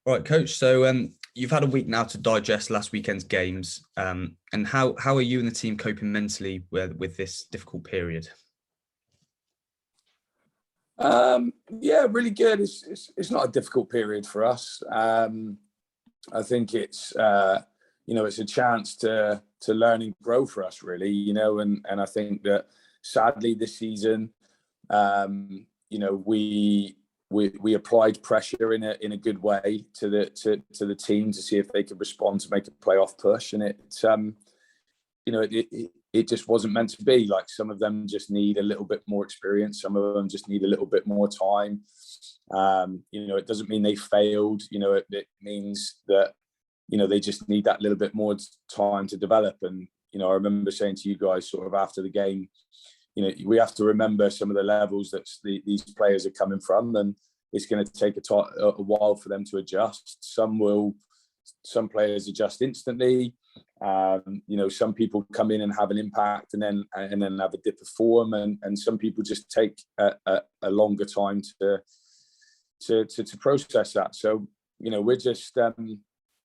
All right, coach. So you've had a week now to digest last weekend's games. And how are you and the team coping mentally with this difficult period? Yeah, really good. It's not a difficult period for us. I think it's it's a chance to learn and grow for us, really. And I think that sadly this season, we applied pressure in a good way to the team to see if they could respond to make a playoff push, and it just wasn't meant to be. Like, some of them just need a little bit more experience, some of them just need a little bit more time. It doesn't mean they failed. It means that they just need that little bit more time to develop. And I remember saying to you guys sort of after the game, we have to remember some of the levels that these players are coming from, and it's going to take a while for them to adjust. Some players adjust instantly. Some people come in and have an impact and then have a dip of form, and some people just take a longer time to process that. So we're just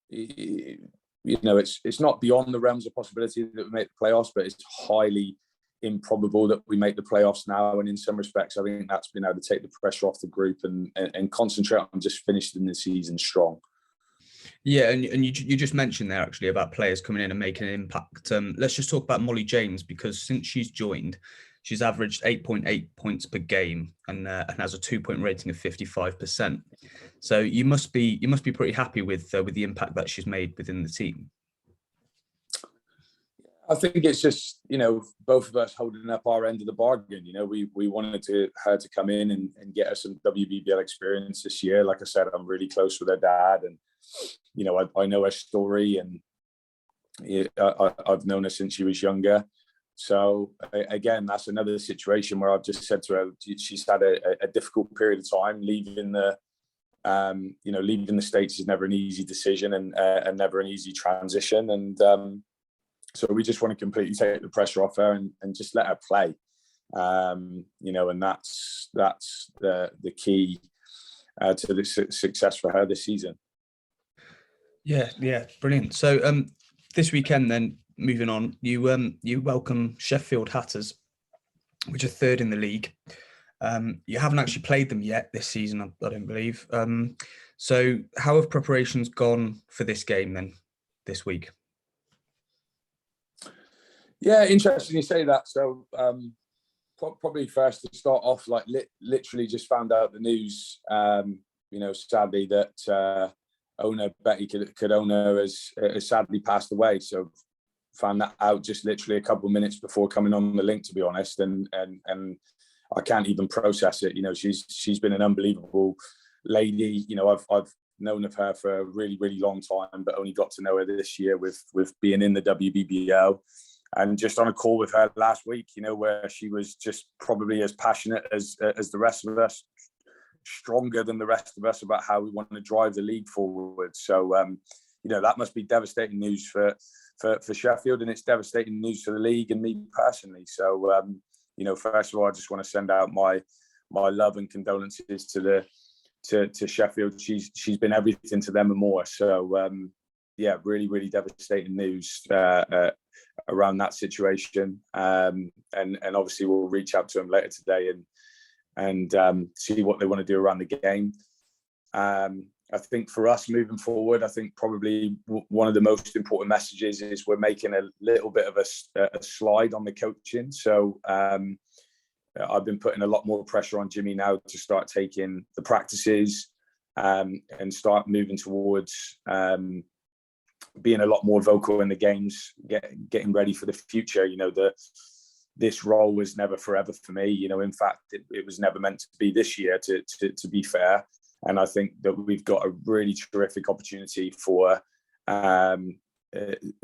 it's not beyond the realms of possibility that we make the playoffs, but it's highly improbable that we make the playoffs now. And in some respects, I think that's been able to take the pressure off the group and concentrate on just finishing the season strong. Yeah, and you just mentioned there actually about players coming in and making an impact. Let's just talk about Molly James, because since she's joined, she's averaged 8.8 points per game and has a 2-point rating of 55%. So you must be pretty happy with the impact that she's made within the team. I think it's just, both of us holding up our end of the bargain. We wanted her to come in and get her some WBBL experience this year. Like I said, I'm really close with her dad, and I know her story, and I've known her since she was younger. So again, that's another situation where I've just said to her, she's had a difficult period of time. Leaving the States is never an easy decision, and never an easy transition. And so we just want to completely take the pressure off her and just let her play. And that's the key to the success for her this season. Yeah, brilliant. So this weekend, then moving on, you welcome Sheffield Hatters, which are third in the league. You haven't actually played them yet this season, I don't believe. So how have preparations gone for this game then this week? Yeah, interesting you say that. So probably first to start off, like literally just found out the news, sadly, that owner Betty Cadona has sadly passed away. So found that out just literally a couple of minutes before coming on the link, to be honest, and I can't even process it. She's been an unbelievable lady. I've known of her for a really, really long time, but only got to know her this year with being in the WBBL. And just on a call with her last week, where she was just probably as passionate as the rest of us, stronger than the rest of us about how we want to drive the league forward. So, that must be devastating news for Sheffield, and it's devastating news for the league and me personally. So, first of all, I just want to send out my love and condolences to Sheffield. She's been everything to them and more. So, really, really devastating news around that situation. And obviously we'll reach out to them later today and see what they want to do around the game. I think for us moving forward, I think probably one of the most important messages is we're making a little bit of a slide on the coaching. So I've been putting a lot more pressure on Jimmy now to start taking the practices and start moving towards being a lot more vocal in the games, getting ready for the future. This role was never forever for me. In fact, it was never meant to be this year, to be fair. And I think that we've got a really terrific opportunity for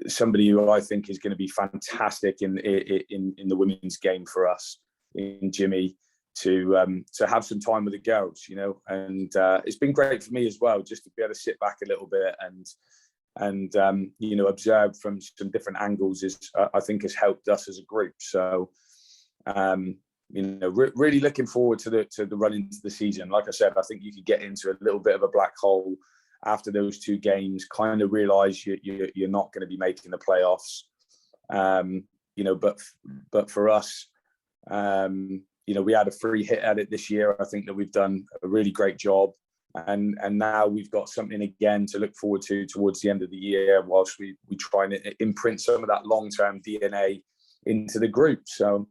somebody who I think is going to be fantastic in the women's game for us, in Jimmy, to have some time with the girls, and it's been great for me as well, just to be able to sit back a little bit and observe from some different angles I think has helped us as a group. So really looking forward to the run into the season. Like I said, I think you could get into a little bit of a black hole after those 2 games, kind of realise you're not going to be making the playoffs. But for us, we had a free hit at it this year. I think that we've done a really great job. And now we've got something again to look forward to towards the end of the year, whilst we try and imprint some of that long-term DNA into the group. So,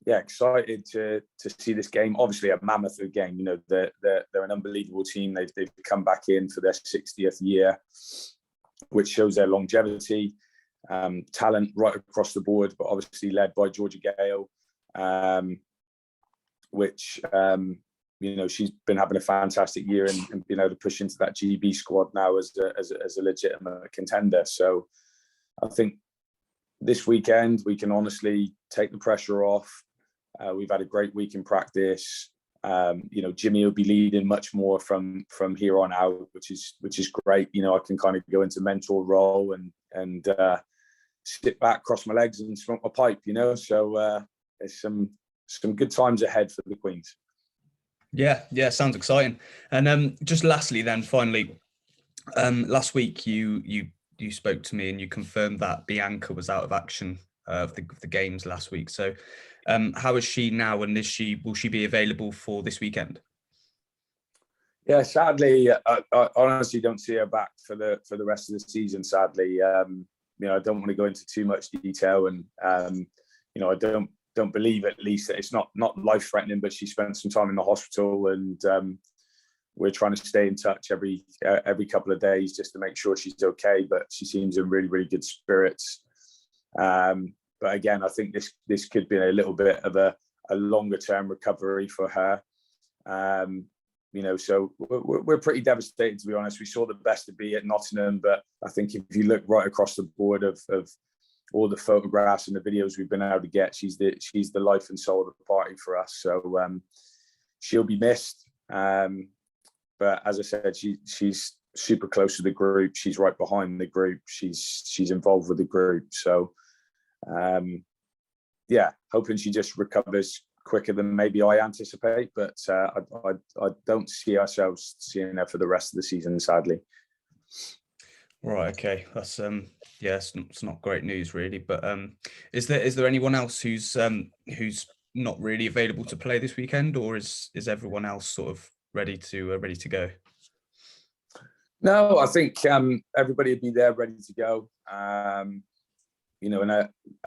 yeah, excited to see this game. Obviously, a mammoth game. They're an unbelievable team. They've come back in for their 60th year, which shows their longevity, talent right across the board, but obviously led by Georgia Gale, which she's been having a fantastic year and been able to push into that GB squad now as a legitimate contender. So I think this weekend we can honestly take the pressure off. We've had a great week in practice. Jimmy will be leading much more from here on out, which is great. I can kind of go into mentor role and sit back, cross my legs, and smoke my pipe. So there's some good times ahead for the Queens. Yeah, sounds exciting. And just lastly, then finally, last week you spoke to me and you confirmed that Bianca was out of action of the games last week. So how is she now, and will she be available for this weekend? Yeah, sadly, I honestly don't see her back for the rest of the season. Sadly, I don't want to go into too much detail, and I don't believe, at least, that it's not life threatening, but she spent some time in the hospital, and we're trying to stay in touch every couple of days just to make sure she's okay. But she seems in really, really good spirits. But again, I think this could be a little bit of a longer term recovery for her. So we're pretty devastated, to be honest. We saw the best of B at Nottingham, but I think if you look right across the board of all the photographs and the videos we've been able to get, she's the life and soul of the party for us. So she'll be missed. But as I said, she's super close to the group. She's right behind the group. She's involved with the group. So hoping she just recovers quicker than maybe I anticipate. But I don't see ourselves seeing her for the rest of the season, sadly. Right. Okay. That's it's not great news, really. But is there anyone else who's not really available to play this weekend, or is everyone else sort of ready to go? No, I think everybody would be there ready to go. And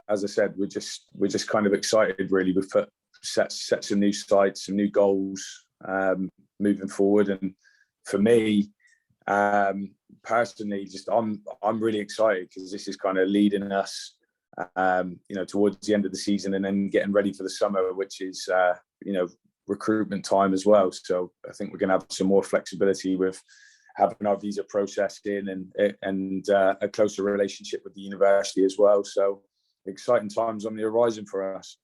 as I said, we're just kind of excited, really. We've set some new sights, some new goals moving forward, and for me, personally, just I'm really excited because this is kind of leading us, towards the end of the season, and then getting ready for the summer, which is recruitment time as well. So I think we're going to have some more flexibility with having our visa processed in and a closer relationship with the university as well. So exciting times on the horizon for us.